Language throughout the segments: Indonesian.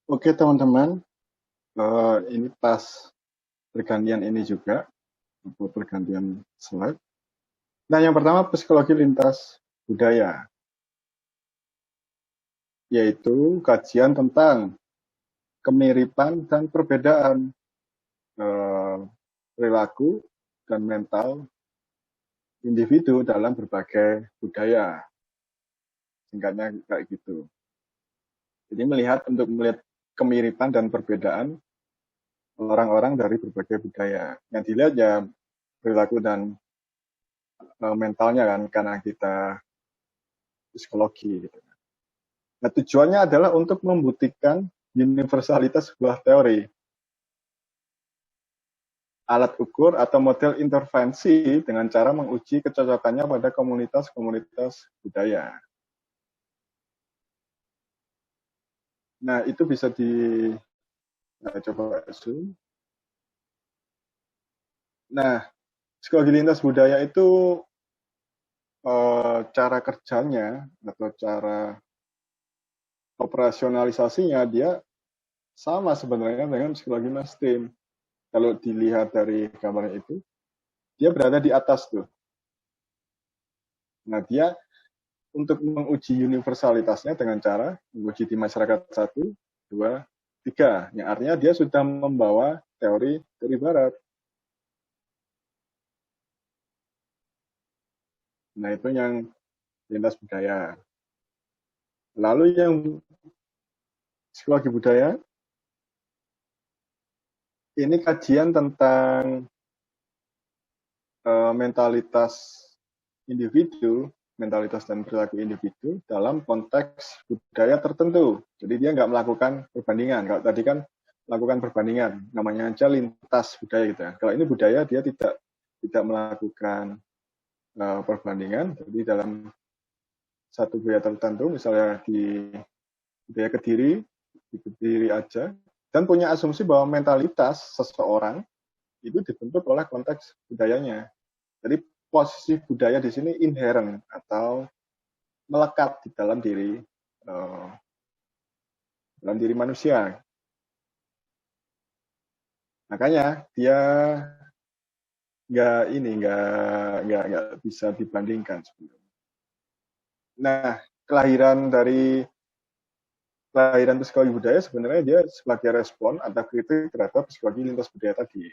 Oke teman-teman, ini pas pergantian ini juga, pergantian slide. Nah yang pertama psikologi lintas budaya, yaitu kajian tentang kemiripan dan perbedaan eh, perilaku dan mental individu dalam berbagai budaya. Singkatnya kayak gitu. Jadi untuk melihat kemiripan dan perbedaan orang-orang dari berbagai budaya. Yang dilihat ya perilaku dan mentalnya kan, karena kita psikologi gitu. Nah, tujuannya adalah untuk membuktikan universalitas sebuah teori, alat ukur atau model intervensi dengan cara menguji kecocokannya pada komunitas-komunitas budaya. Nah, itu bisa coba zoom. Nah, psikologi lintas budaya itu cara kerjanya atau cara operasionalisasinya dia sama sebenarnya dengan psikologi mainstream. Kalau dilihat dari gambarnya itu, dia berada di atas tuh. Nah, dia untuk menguji universalitasnya dengan cara menguji di masyarakat 1, 2, 3. Yang artinya dia sudah membawa teori dari Barat. Nah, itu yang lintas budaya. Lalu yang psikologi budaya, ini kajian tentang mentalitas individu, mentalitas dan perilaku individu dalam konteks budaya tertentu. Jadi dia nggak melakukan perbandingan. Kalau tadi kan melakukan perbandingan, namanya aja lintas budaya gitu ya. Kalau ini budaya dia tidak melakukan perbandingan. Jadi dalam satu budaya tertentu, misalnya di budaya Kediri, di Kediri aja, dan punya asumsi bahwa mentalitas seseorang itu dibentuk oleh konteks budayanya. Jadi posisi budaya di sini inherent atau melekat di dalam diri manusia. Makanya dia nggak bisa dibandingkan sebelumnya. Nah, kelahiran psikologi budaya sebenarnya dia sebagai respon atau kritik terhadap psikologi lintas budaya tadi.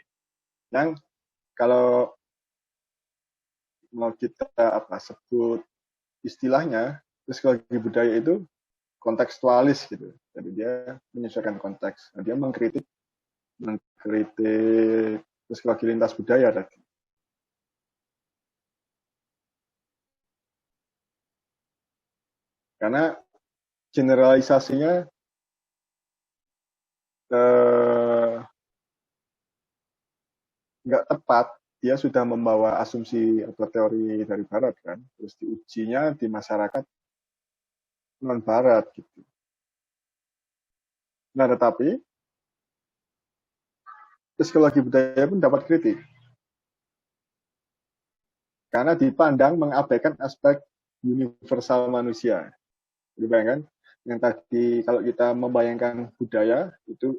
Yang kalau mau kita sebut istilahnya, psikologi budaya itu kontekstualis gitu. Jadi dia menyesuaikan konteks. Nah, dia mengkritik psikologi lintas budaya tadi. Karena generalisasinya nggak tepat, dia sudah membawa asumsi atau teori dari Barat kan, terus diujinya di masyarakat non Barat gitu. Nah, tetapi psikologi budaya pun dapat kritik karena dipandang mengabaikan aspek universal manusia. Jadi bayangkan yang tadi kalau kita membayangkan budaya itu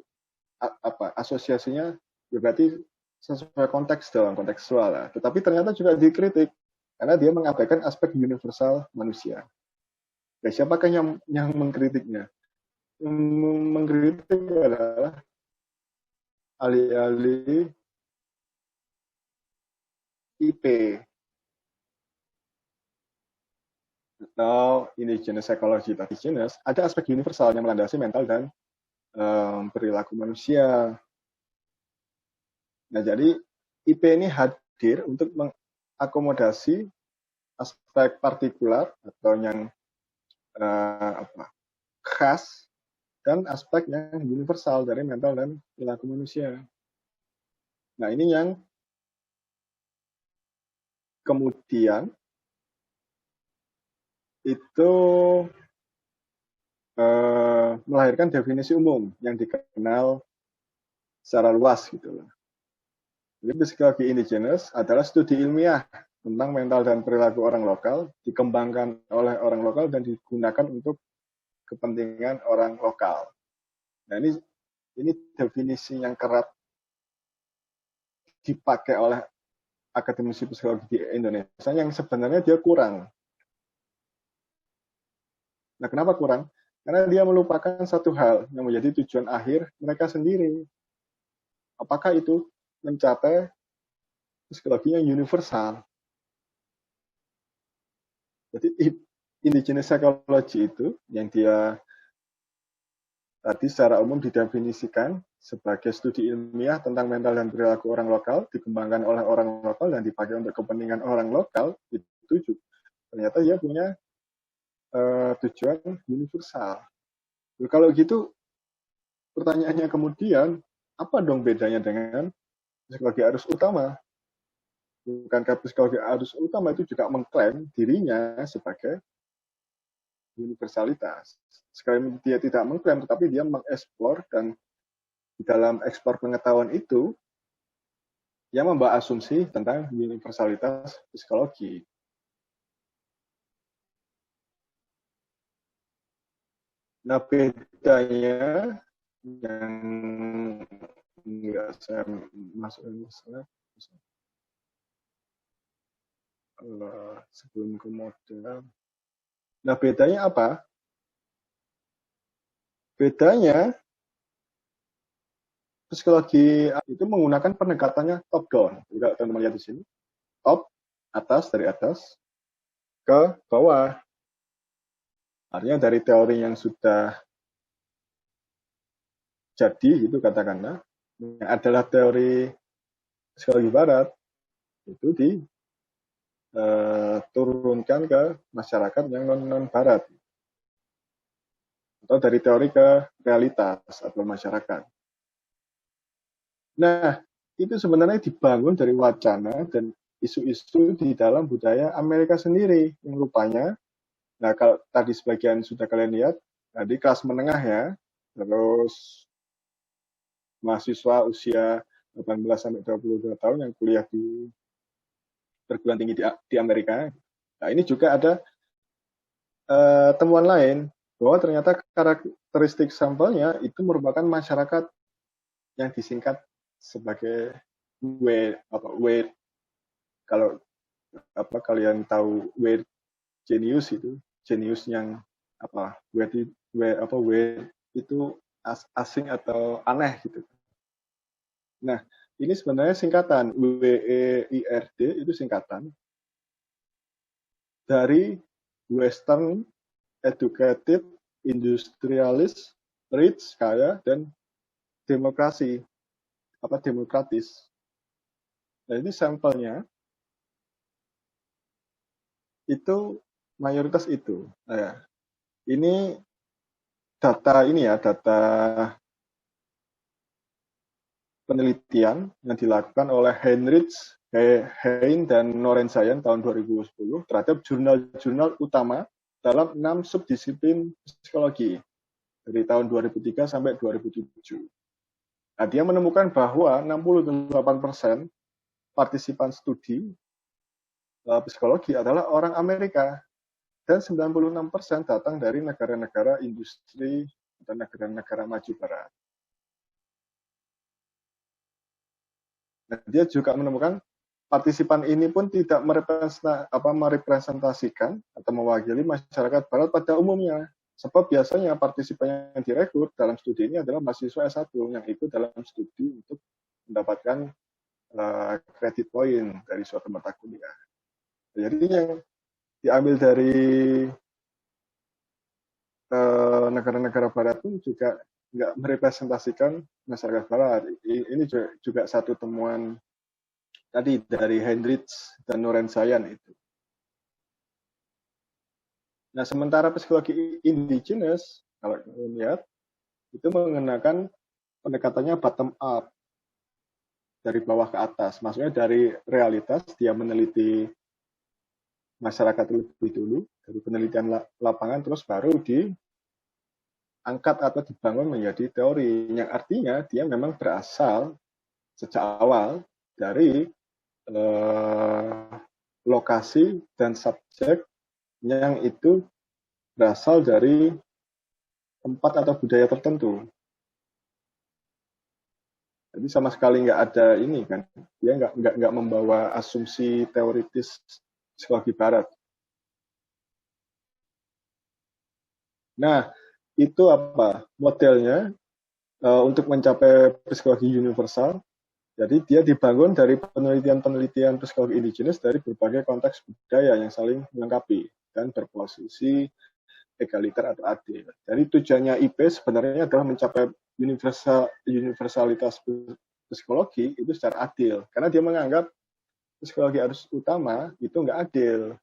asosiasinya ya berarti sesuai konteks dalam kontekstual lah. Tetapi ternyata juga dikritik karena dia mengabaikan aspek universal manusia. Ya, siapakah yang mengkritiknya? Yang mengkritik adalah ahli-ahli IP atau indigenous psychology. Indigenous ada aspek universal yang melandasi mental dan perilaku manusia. Nah, jadi IP ini hadir untuk mengakomodasi aspek partikular atau yang khas dan aspek yang universal dari mental dan perilaku manusia. Nah, ini yang kemudian itu melahirkan definisi umum yang dikenal secara luas gitu. Jadi psikologi indigenous adalah studi ilmiah tentang mental dan perilaku orang lokal, dikembangkan oleh orang lokal dan digunakan untuk kepentingan orang lokal. Nah, ini definisi yang kerap dipakai oleh akademisi psikologi di Indonesia yang sebenarnya dia kurang. Nah, kenapa kurang? Karena dia melupakan satu hal yang menjadi tujuan akhir mereka sendiri. Apakah itu mencapai psikologi yang universal? Jadi indigenous psychology itu yang dia tadi secara umum didefinisikan sebagai studi ilmiah tentang mental dan perilaku orang lokal, dikembangkan oleh orang lokal dan dipakai untuk kepentingan orang lokal, itu ternyata dia punya tujuan universal. Kalau gitu, pertanyaannya kemudian, apa dong bedanya dengan psikologi arus utama? Bukankah psikologi arus utama itu juga mengklaim dirinya sebagai universalitas? Sekali dia tidak mengklaim, tetapi dia mengeksplor, dan di dalam ekspor pengetahuan itu, dia membawa asumsi tentang universalitas psikologi. Nah, bedanya yang enggak saya masukin misalnya sebelum ke model. Nah, bedanya apa? Bedanya psikologi itu menggunakan pendekatannya top down. Juga teman-teman lihat di sini. Top, atas, dari atas ke bawah. Artinya dari teori yang sudah jadi, itu katakanlah, adalah teori psikologi barat, itu diturunkan ke masyarakat yang non-barat. Atau dari teori ke realitas atau masyarakat. Nah, itu sebenarnya dibangun dari wacana dan isu-isu di dalam budaya Amerika sendiri, yang rupanya, nah kalau tadi sebagian sudah kalian lihat, tadi kelas menengah ya, terus mahasiswa usia 18-22 tahun yang kuliah di perguruan tinggi di Amerika. Nah, ini juga ada temuan lain, bahwa ternyata karakteristik sampelnya itu merupakan masyarakat yang disingkat sebagai weird. Kalau kalian tahu weird genius itu, genius yang weird itu asing atau aneh gitu. Nah, ini sebenarnya singkatan WEIRD, itu singkatan dari Western Educated Industrialist Rich, kaya, dan demokrasi demokratis. Nah, ini sampelnya itu mayoritas itu. Nah, ini data penelitian yang dilakukan oleh Heinrich Hein dan Norenzayan tahun 2010 terhadap jurnal-jurnal utama dalam 6 subdisiplin psikologi dari tahun 2003 sampai 2007. Nah, dia menemukan bahwa 68% partisipan studi psikologi adalah orang Amerika, dan 96% datang dari negara-negara industri dan negara-negara maju barat. Nah, dia juga menemukan partisipan ini pun tidak merepresentasikan atau mewakili masyarakat barat pada umumnya. Sebab biasanya partisipan yang direkrut dalam studi ini adalah mahasiswa S1 yang ikut dalam studi untuk mendapatkan kredit poin dari suatu mata kuliah. Jadi yang diambil dari negara-negara barat pun juga nggak merepresentasikan masyarakat barat. Ini juga satu temuan tadi dari Heinrich dan Norenzayan itu. Nah, sementara psikologi indigenous, kalau kalian lihat, itu mengenakan pendekatannya bottom up, dari bawah ke atas. Maksudnya dari realitas, dia meneliti masyarakat lebih dulu, dari penelitian lapangan, terus baru diangkat atau dibangun menjadi teori, yang artinya dia memang berasal sejak awal dari lokasi dan subjek yang itu berasal dari tempat atau budaya tertentu. Jadi sama sekali nggak ada ini kan, dia nggak membawa asumsi teoritis psikologi Barat. Nah, itu apa modelnya untuk mencapai psikologi universal. Jadi dia dibangun dari penelitian-penelitian psikologi indigenous dari berbagai konteks budaya yang saling melengkapi dan berposisi egaliter atau adil. Jadi tujuannya IP sebenarnya adalah mencapai universalitas psikologi itu secara adil. Karena dia menganggap psikologi arus utama itu nggak adil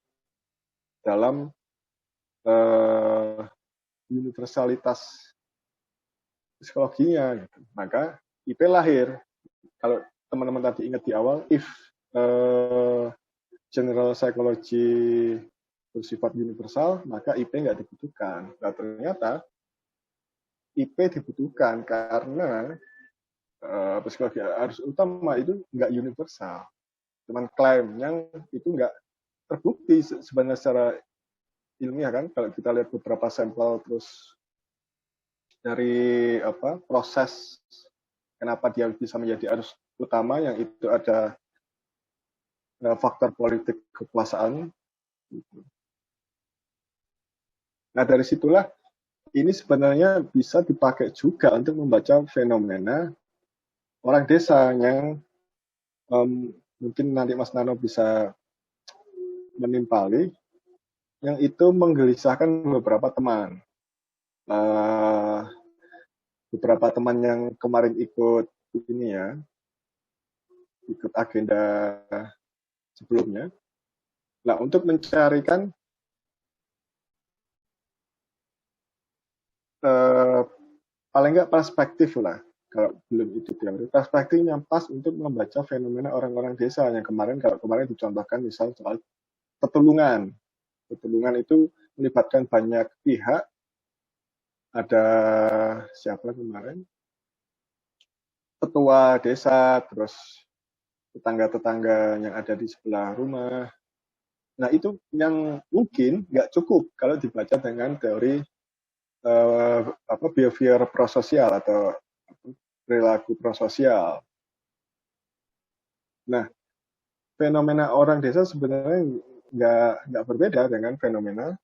dalam universalitas psikologinya. Gitu. Maka IP lahir. Kalau teman-teman tadi ingat di awal, if general psychology bersifat universal, maka IP nggak dibutuhkan. Nah, ternyata IP dibutuhkan karena psikologi arus utama itu nggak universal. Cuman klaim yang itu nggak terbukti sebenarnya secara ilmiah kan. Kalau kita lihat beberapa sampel terus dari proses kenapa dia bisa menjadi arus utama yang itu ada faktor politik kekuasaan. Nah dari situlah ini sebenarnya bisa dipakai juga untuk membaca fenomena orang desa yang mungkin nanti Mas Nano bisa menimpali, yang itu menggelisahkan beberapa teman. Beberapa teman yang kemarin ikut ini ya, ikut agenda sebelumnya. Nah, untuk mencarikan paling nggak perspektif lah, kalau belum itu teori, perspektif yang pas untuk membaca fenomena orang-orang desa yang kemarin, kalau kemarin dicontohkan misal soal petulungan. Petulungan itu melibatkan banyak pihak, ada siapa kemarin? Ketua desa, terus tetangga-tetangga yang ada di sebelah rumah. Nah, itu yang mungkin nggak cukup kalau dibaca dengan teori behavior prososial atau perilaku prososial. Nah, fenomena orang desa sebenarnya nggak berbeda dengan fenomena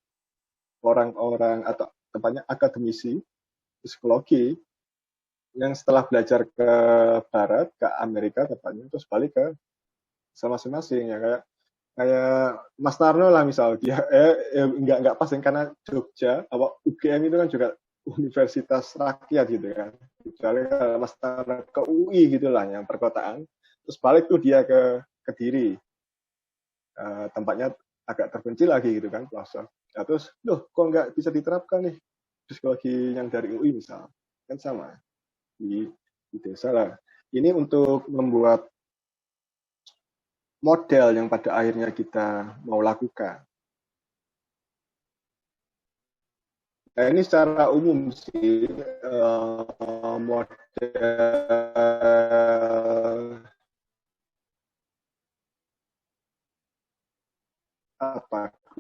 orang-orang atau tepatnya akademisi psikologi yang setelah belajar ke Barat, ke Amerika tepatnya, terus balik ke masing-masing ya kayak Mas Narno lah misal dia nggak pas karena Jogja UGM itu kan juga universitas rakyat gitu kan, kecuali kalau Mas Narno ke UI gitulah yang perkotaan, terus balik tuh dia ke Kediri, tempatnya agak terpencil lagi gitu kan pelosok. Nah, terus loh kok nggak bisa diterapkan nih psikologi yang dari UI misal, kan sama di desa lah. Ini untuk membuat model yang pada akhirnya kita mau lakukan. Nah, ini secara umum sih model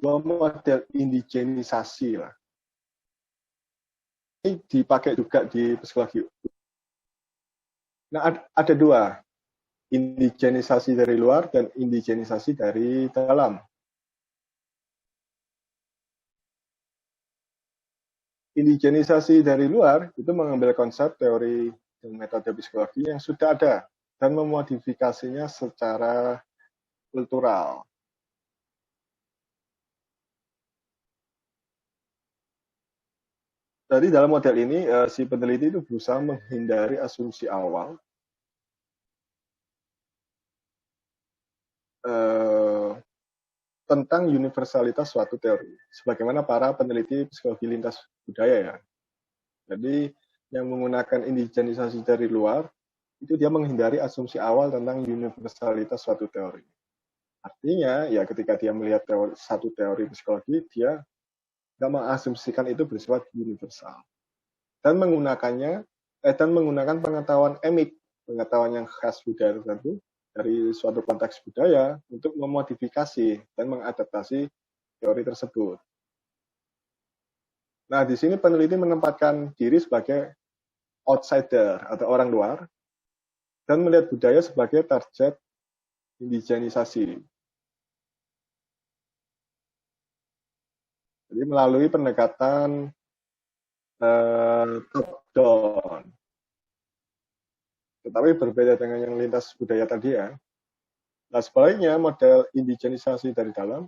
model indigenisasi lah. Ini dipakai juga di psikologi. Nah, ada dua, indigenisasi dari luar dan indigenisasi dari dalam. Indigenisasi dari luar itu mengambil konsep teori dan metode psikologi yang sudah ada dan memodifikasinya secara kultural. Jadi dalam model ini si peneliti itu berusaha menghindari asumsi awal tentang universalitas suatu teori, sebagaimana para peneliti psikologi lintas budaya ya. Jadi yang menggunakan indigenisasi dari luar itu dia menghindari asumsi awal tentang universalitas suatu teori. Artinya ya ketika dia melihat satu teori psikologi, dia nggak mengasumsikan itu bersifat universal dan menggunakan pengetahuan emik, pengetahuan yang khas budaya tertentu dari suatu konteks budaya untuk memodifikasi dan mengadaptasi teori tersebut. Nah, di sini peneliti menempatkan diri sebagai outsider atau orang luar dan melihat budaya sebagai target indigenisasi. Jadi melalui pendekatan top-down. Tetapi berbeda dengan yang lintas budaya tadi ya. Nah, sebaliknya model indigenisasi dari dalam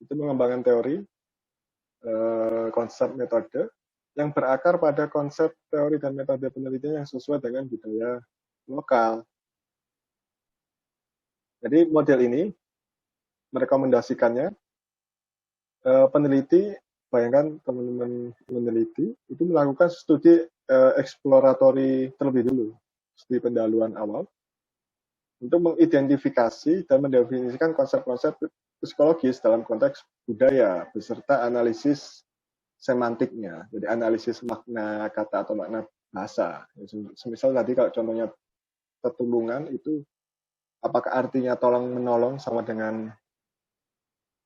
itu mengembangkan teori, konsep, metode yang berakar pada konsep, teori, dan metode penelitian yang sesuai dengan budaya lokal. Jadi model ini merekomendasikannya peneliti, bayangkan teman-teman meneliti, itu melakukan studi eksploratori terlebih dulu, studi pendahuluan awal, untuk mengidentifikasi dan mendefinisikan konsep-konsep psikologis dalam konteks budaya, beserta analisis semantiknya, jadi analisis makna kata atau makna bahasa. Semisal tadi kalau contohnya pertulungan itu, apakah artinya tolong menolong sama dengan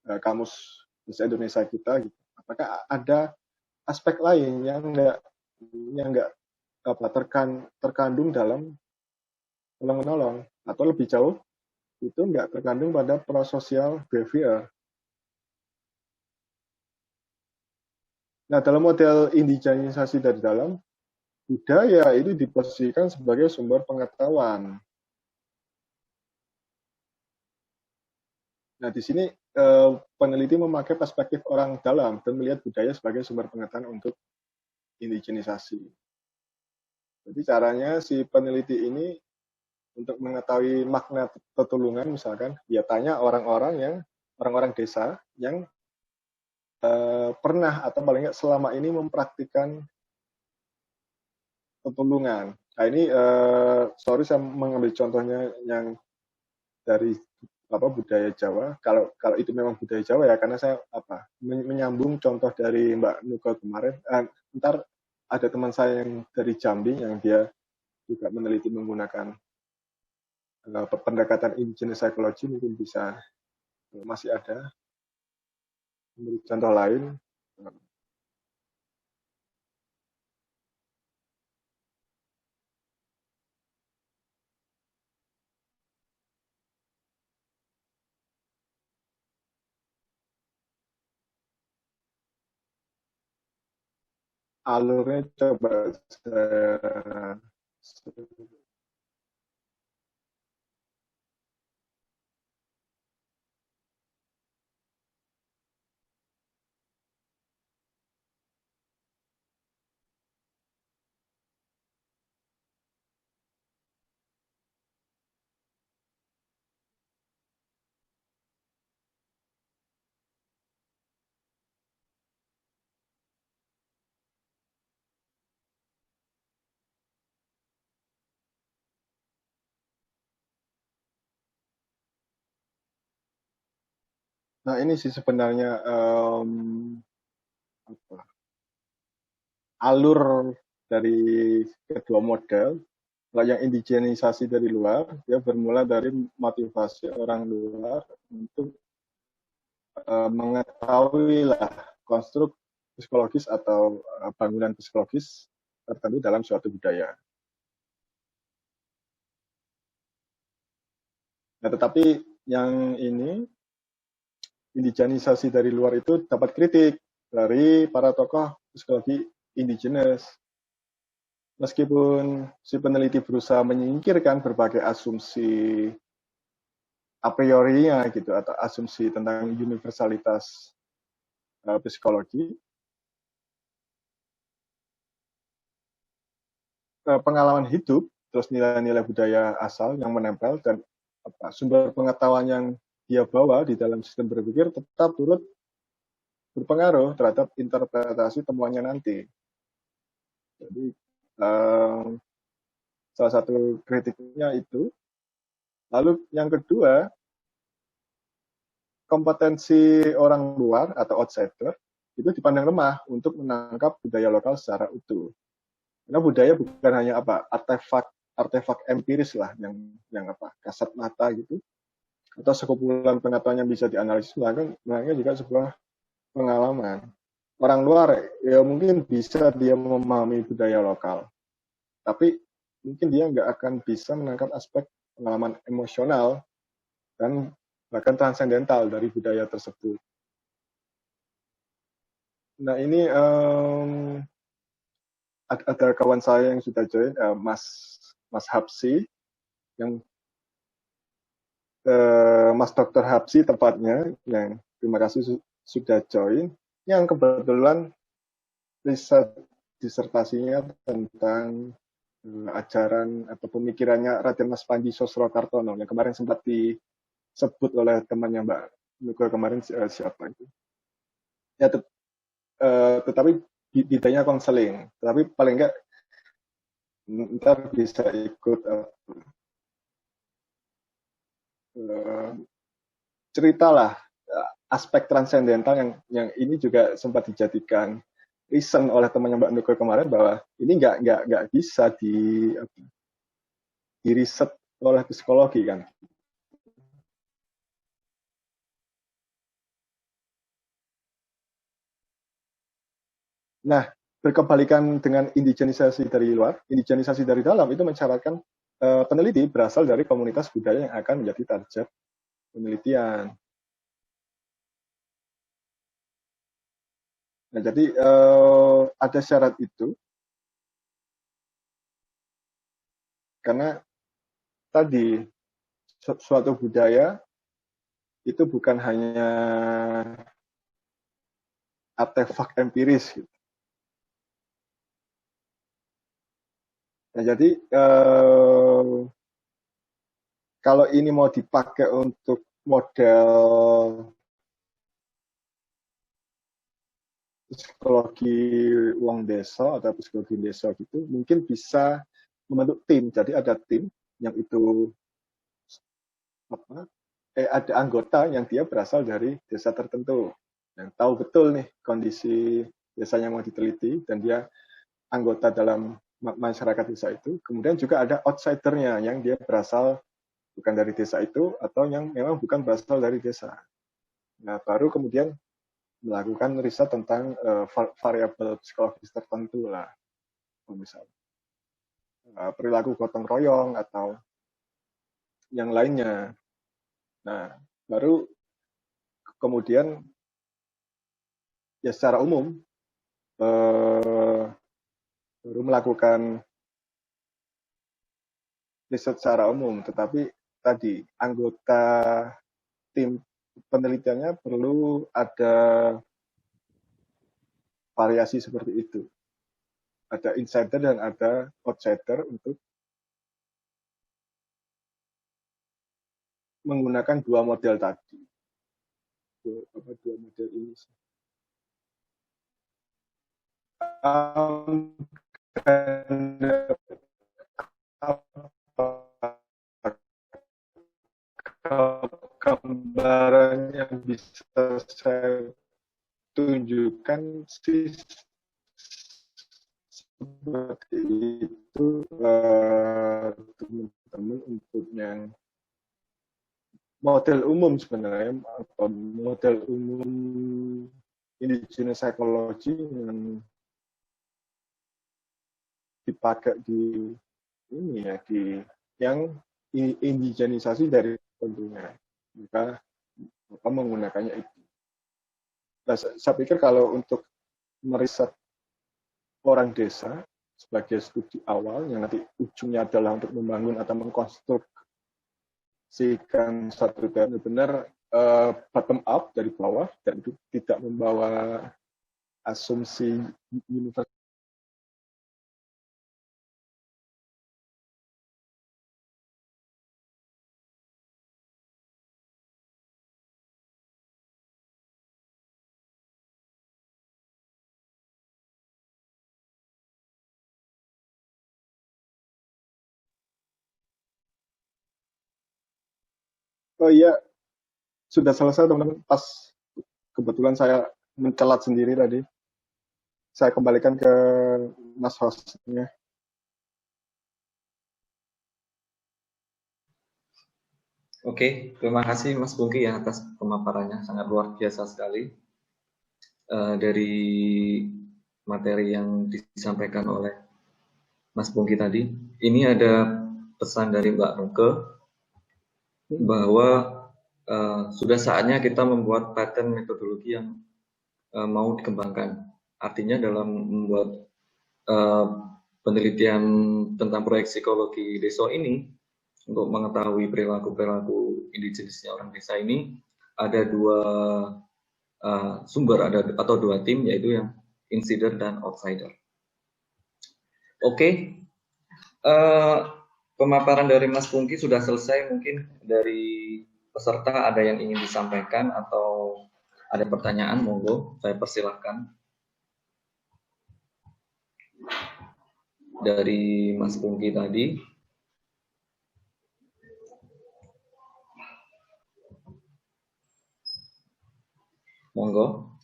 kamus bahasa Indonesia kita? Gitu. Apakah ada aspek lain yang nggak terkandung dalam tolong menolong, atau lebih jauh itu nggak terkandung pada prososial behavior. Nah, dalam model indigenisasi dari dalam, budaya itu diposisikan sebagai sumber pengetahuan. Nah, di sini peneliti memakai perspektif orang dalam dan melihat budaya sebagai sumber pengetahuan untuk indigenisasi. Jadi caranya si peneliti ini untuk mengetahui makna pertulungan, misalkan dia tanya orang-orang desa yang pernah atau paling nggak selama ini mempraktikkan pertulungan. Nah ini sorry saya mengambil contohnya yang dari budaya Jawa. Kalau itu memang budaya Jawa ya, karena saya menyambung contoh dari Mbak Nuka kemarin. Ntar ada teman saya yang dari Jambi yang dia juga meneliti menggunakan pendekatan indigenous psychology, mungkin bisa masih ada memberi contoh lain. Alurnya coba saya Nah ini sih sebenarnya alur dari kedua model. Kalau yang indigenisasi dari luar, dia bermula dari motivasi orang luar untuk mengetahui lah konstruk psikologis atau bangunan psikologis tertentu dalam suatu budaya. Nah, tetapi yang ini indigenisasi dari luar itu dapat kritik dari para tokoh psikologi indigenous. Meskipun si peneliti berusaha menyingkirkan berbagai asumsi a priori-nya gitu, atau asumsi tentang universalitas psikologi, pengalaman hidup, terus nilai-nilai budaya asal yang menempel, dan sumber pengetahuan yang dia bawa di dalam sistem berpikir tetap turut berpengaruh terhadap interpretasi temuannya nanti. Jadi salah satu kritiknya itu. Lalu yang kedua, kompetensi orang luar atau outsider itu dipandang lemah untuk menangkap budaya lokal secara utuh. Karena budaya bukan hanya artefak empiris lah yang kasat mata gitu, atau sekumpulan pengetahuan yang bisa dianalisis, melainkan juga sebuah pengalaman. Orang luar ya mungkin bisa dia memahami budaya lokal, tapi mungkin dia nggak akan bisa menangkap aspek pengalaman emosional dan bahkan transendental dari budaya tersebut. Nah ini ada kawan saya yang sudah join, Mas Hapsi, yang Mas Dr. Hapsi tepatnya, yang terima kasih sudah join, yang kebetulan riset disertasinya tentang ajaran atau pemikirannya Raden Mas Panji Sosrokartono yang kemarin sempat disebut oleh temannya Mbak Nuko kemarin, siapa itu? Ya, tetapi bidangnya konseling, tapi paling enggak ntar bisa ikut ceritalah aspek transendental yang ini juga sempat dijadikan reason oleh temannya Mbak Nuko kemarin, bahwa ini nggak bisa di riset oleh psikologi kan. Nah, berkebalikan dengan indigenisasi dari luar, indigenisasi dari dalam itu mensyaratkan peneliti berasal dari komunitas budaya yang akan menjadi target penelitian. Nah, jadi ada syarat itu karena tadi suatu budaya itu bukan hanya artefak empiris gitu. Nah, jadi kalau ini mau dipakai untuk model psikologi wong desa atau psikologi desa gitu, mungkin bisa membentuk tim. Jadi ada tim yang itu ada anggota yang dia berasal dari desa tertentu, yang tahu betul nih kondisi desanya mau diteliti, dan dia anggota dalam masyarakat desa itu. Kemudian juga ada outsidernya yang dia berasal bukan dari desa itu atau yang memang bukan berasal dari desa. Nah, baru kemudian melakukan riset tentang variabel psikologis tertentu lah, misalnya perilaku gotong royong atau yang lainnya. Nah, baru kemudian ya secara umum baru melakukan riset secara umum, tetapi tadi anggota tim penelitiannya perlu ada variasi seperti itu. Ada insider dan ada outsider untuk menggunakan dua model tadi. Dua model ini. Gambaran yang bisa saya tunjukkan sih seperti itu, teman-teman, untuk yang model umum sebenarnya, atau model umum indigenous psychology yang dipakai di ini ya, di yang indigenisasi dari tentunya, maka menggunakannya itu. Nah, saya pikir kalau untuk meriset orang desa sebagai studi awal yang nanti ujungnya adalah untuk membangun atau mengkonstruksikan satu benar-benar bottom up dari bawah, dan itu tidak membawa asumsi universal. Oh iya, sudah selesai teman-teman. Pas kebetulan saya mencelat sendiri tadi. Saya kembalikan ke Mas hostnya. Oke, terima kasih Mas Bungki ya atas pemaparannya, sangat luar biasa sekali. Dari materi yang disampaikan oleh Mas Pungki tadi. Ini ada pesan dari Mbak Nuke bahwa sudah saatnya kita membuat pattern metodologi yang mau dikembangkan. Artinya dalam membuat penelitian tentang proyek psikologi desa ini, untuk mengetahui perilaku-perilaku indigenisnya orang desa ini, ada dua sumber atau dua tim, yaitu yang insider dan outsider. Oke. Pemaparan dari Mas Pungki sudah selesai. Mungkin dari peserta ada yang ingin disampaikan atau ada pertanyaan, monggo saya persilahkan. Dari Mas Pungki tadi. Monggo.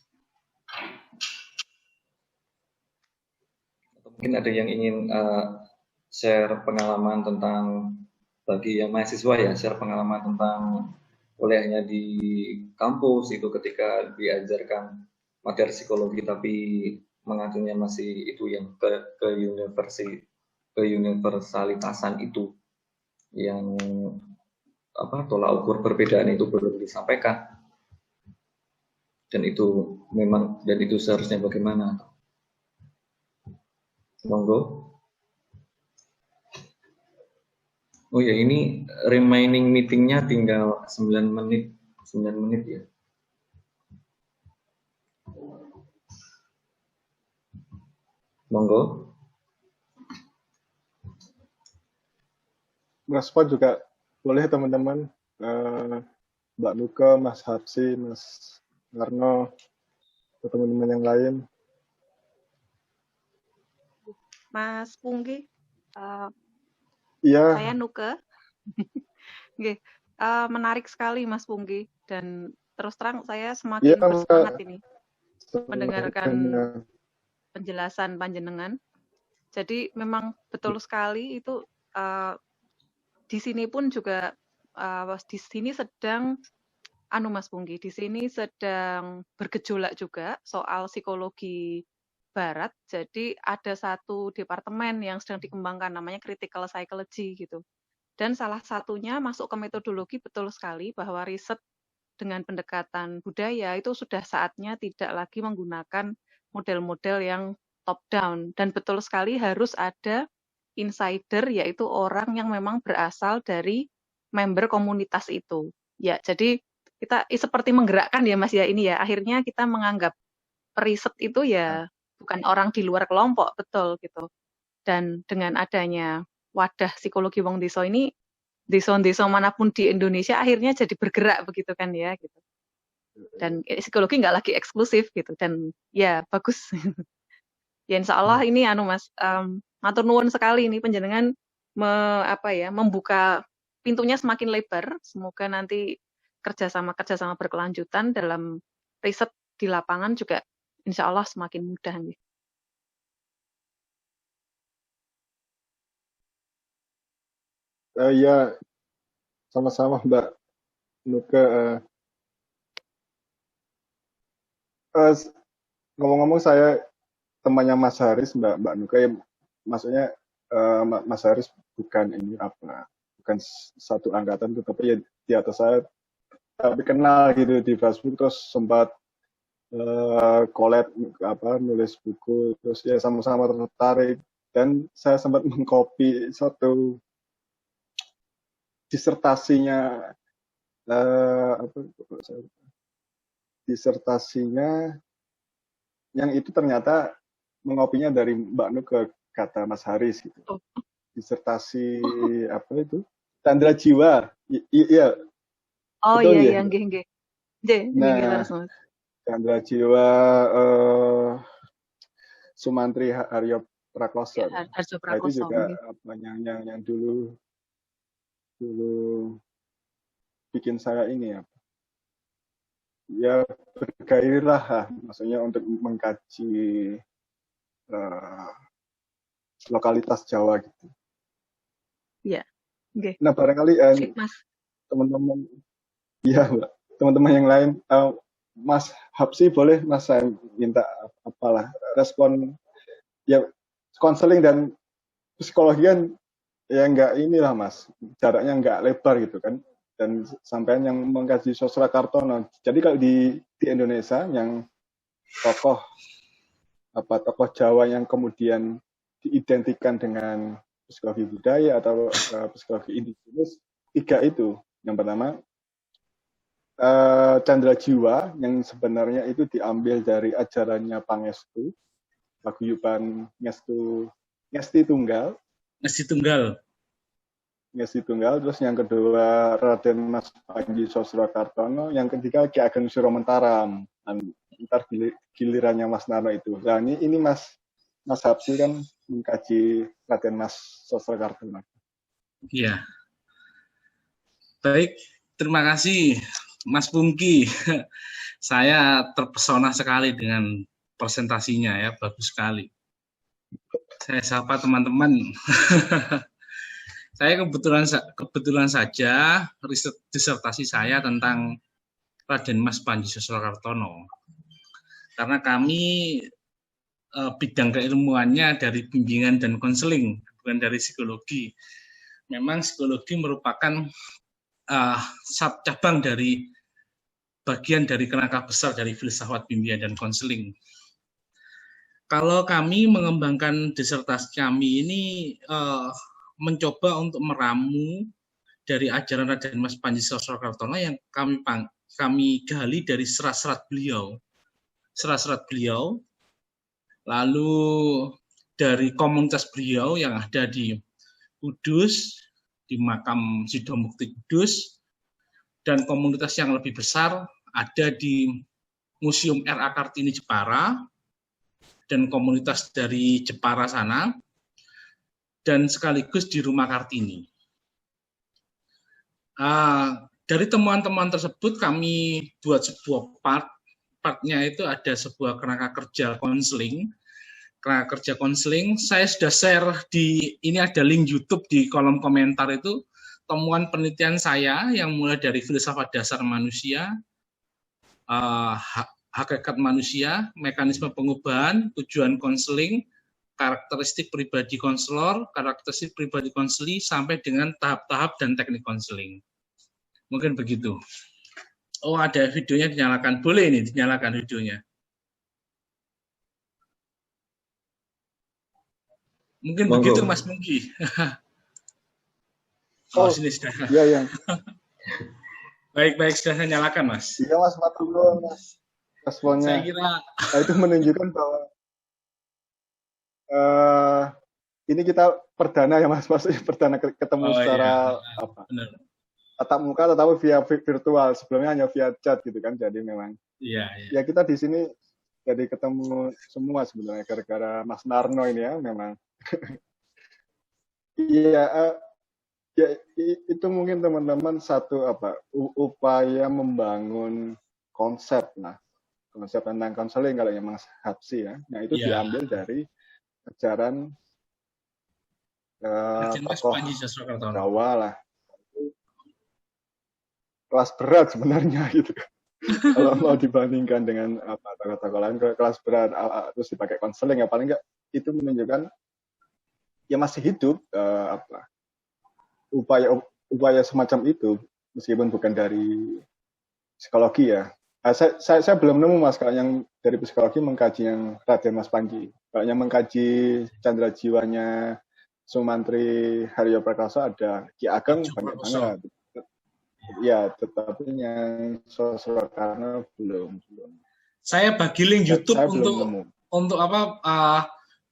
Atau mungkin ada yang ingin share pengalaman tentang, bagi yang mahasiswa ya, share pengalaman tentang kuliahnya di kampus itu ketika diajarkan materi psikologi tapi mengacunya masih itu yang ke universalitasan itu, yang tolak ukur perbedaan itu belum disampaikan, dan itu memang, dan itu seharusnya bagaimana. Monggo. Oh ya, ini remaining meetingnya tinggal 9 menit ya. Monggo. Respon juga boleh teman-teman, Mbak Nuke, Mas Hapsi, Mas Narno, atau teman-teman yang lain. Mas Pungki, Iya. Saya Nuke. Oke, menarik sekali Mas Pungki, dan terus terang saya semakin bersemangat ini mendengarkan penjelasan panjenengan. Jadi memang betul sekali itu, di sini pun juga di sini sedang Mas Pungki, di sini sedang bergejolak juga soal psikologi barat. Jadi ada satu departemen yang sedang dikembangkan namanya critical psychology gitu. Dan salah satunya masuk ke metodologi, betul sekali bahwa riset dengan pendekatan budaya itu sudah saatnya tidak lagi menggunakan model-model yang top down, dan betul sekali harus ada insider, yaitu orang yang memang berasal dari member komunitas itu. Ya, jadi kita seperti menggerakkan ya Mas ya ini ya, akhirnya kita menganggap periset itu ya bukan orang di luar kelompok, betul gitu. Dan dengan adanya wadah psikologi wong desa ini, desa-desa manapun di Indonesia akhirnya jadi bergerak begitu kan ya gitu. Dan psikologi nggak lagi eksklusif gitu, dan ya bagus. Ya insya Allah ini Mas, matur nuwun sekali ini panjenengan membuka pintunya semakin lebar. Semoga nanti kerjasama berkelanjutan dalam riset di lapangan juga insya Allah semakin mudah nih. Ya, sama-sama Mbak Nuke. Ngomong-ngomong, saya temannya Mas Haris, Mbak Nuke. Maksudnya Mas Haris bukan bukan satu angkatan, tetapi ya di atas saya, tapi kenal gitu di Facebook, terus sempat collab nulis buku, terus ya sama-sama tertarik, dan saya sempat mengcopy satu disertasinya disertasinya yang itu ternyata mengopinya dari Mbak Nuk ke kata Mas Haris gitu. Disertasi apa itu? Candra Jiwa. Iya. Oh iya, nggih. Nah, Candra Jiwa Sumantri Haryo Prakoso. Ya, nah, itu juga yang dulu bikin saya ini ya bergairah, maksudnya untuk mengkaji lokalitas Jawa gitu. Iya. Okay. Nah, barangkali teman-teman, iya Mbak, teman-teman yang lain, Mas Hapsi boleh Mas, saya minta respon ya, konseling dan psikologi kan ya nggak inilah Mas, jaraknya nggak lebar gitu kan. Dan sampean yang mengkaji Sosra Kartono. Jadi kalau di Indonesia yang tokoh tokoh Jawa yang kemudian diidentikan dengan psikologi budaya atau psikologi indigenous, 3 itu. Yang pertama Candra Jiwa yang sebenarnya itu diambil dari ajarannya Pangestu, paguyuban Ngesti Tunggal. Terus yang kedua Raden Mas Panji Sosrakartono, yang ketiga Ki Ageng Suro Mentaram. Ntar gilirannya Mas Narno itu. Nah ini Mas Habsi kan mengkaji Raden Mas Sosrakartono. Iya. Baik, terima kasih Mas Pungki. Saya terpesona sekali dengan presentasinya ya, bagus sekali. Saya sapa teman-teman. Saya kebetulan saja riset disertasi saya tentang Raden Mas Panji Sosrakartono. Karena kami bidang keilmuannya dari bimbingan dan konseling, bukan dari psikologi. Memang psikologi merupakan cabang dari bagian dari kerangka besar dari filsafat bimbingan dan konseling. Kalau kami mengembangkan disertasi kami ini mencoba untuk meramu dari ajaran Raden Mas Panji Sosrakartono yang kami gali dari serat-serat beliau, lalu dari komunitas beliau yang ada di Kudus, di makam Sidomukti Kudus, dan komunitas yang lebih besar ada di Museum R.A. Kartini Jepara, dan komunitas dari Jepara sana, dan sekaligus di Rumah Kartini. Dari temuan-temuan tersebut kami buat sebuah partnya itu ada sebuah kerangka kerja konseling. Kerangka kerja konseling saya sudah share ini ada link YouTube di kolom komentar itu, temuan penelitian saya yang mulai dari filsafat dasar manusia, hakikat manusia, mekanisme pengubahan, tujuan konseling, karakteristik pribadi konselor, karakteristik pribadi konseli, sampai dengan tahap-tahap dan teknik konseling. Mungkin begitu. Oh, ada videonya dinyalakan. Boleh ini dinyalakan videonya. Mungkin begitu Mas Mungki. Sini sudah. Iya. Baik, sudah saya nyalakan, Mas. Iya, Mas, matur Mas. Responnya. Saya kira itu menunjukkan bahwa ini kita perdana ya Mas, perdana ketemu secara benar. tatap muka tetapi via virtual. Sebelumnya hanya via chat gitu kan. Jadi memang ya kita di sini jadi ketemu semua sebenarnya gara-gara Mas Narno ini ya memang. Iya, ya itu mungkin teman-teman satu upaya membangun konsep tentang konseling kalau yang Mas Habsi ya. Nah itu diambil dari ajaran tokoh Jawa lah. Kelas berat sebenarnya gitu. Kalau mau dibandingkan dengan tokoh-tokoh lain kelas berat terus dipakai konseling ya paling enggak itu menunjukkan ya masih hidup upaya semacam itu meskipun bukan dari psikologi ya. Saya belum nemu Mas kalau yang dari psikologi mengkaji yang Raden Mas Panji. Kalau yang mengkaji Candra Jiwanya Sumantri Haryo Prakasa ada Ki Ageng banyak banget. Ya, tetapi yang Sosrakartono belum. Saya bagi link YouTube untuk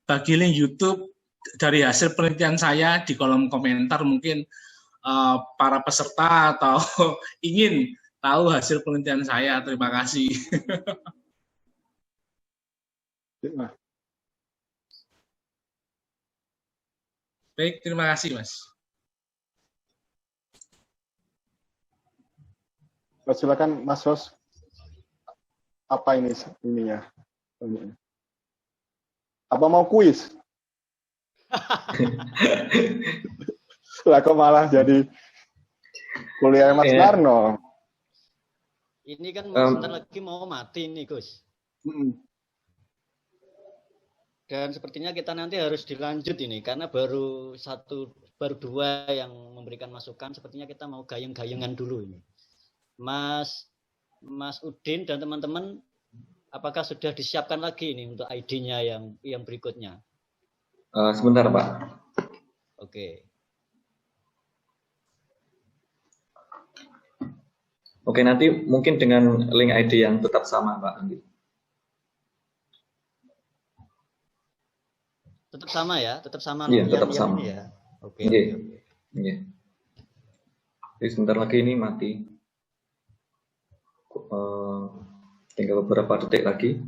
bagi link YouTube dari hasil penelitian saya di kolom komentar, mungkin para peserta atau ingin tahu hasil penelitian saya. Terima kasih. Baik, terima kasih Mas. Silakan Mas Sos. Apa ini ya? Apa mau kuis? Lah kok malah jadi kuliah Mas Narno. Ini kan sebentar lagi mau mati nih Gus. Dan sepertinya kita nanti harus dilanjut ini karena baru dua yang memberikan masukan. Sepertinya kita mau gayeng-gayengan dulu ini. Mas Udin dan teman-teman, apakah sudah disiapkan lagi ini untuk ID-nya yang berikutnya? Sebentar, Pak. Oke. Oke, nanti mungkin dengan link ID yang tetap sama, Pak Andi. Tetap sama ya, tetap sama. Iya, tetap sama. Ini ya. Oke. Iya. Jadi sebentar lagi ini mati. Tinggal beberapa detik lagi.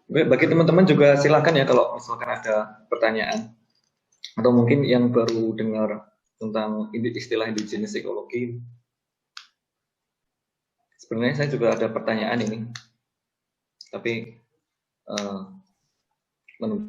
Bagi teman-teman juga silakan ya kalau misalkan ada pertanyaan atau mungkin yang baru dengar tentang istilah indigenous ecology. Sebenarnya saya juga ada pertanyaan ini, tapi menunggu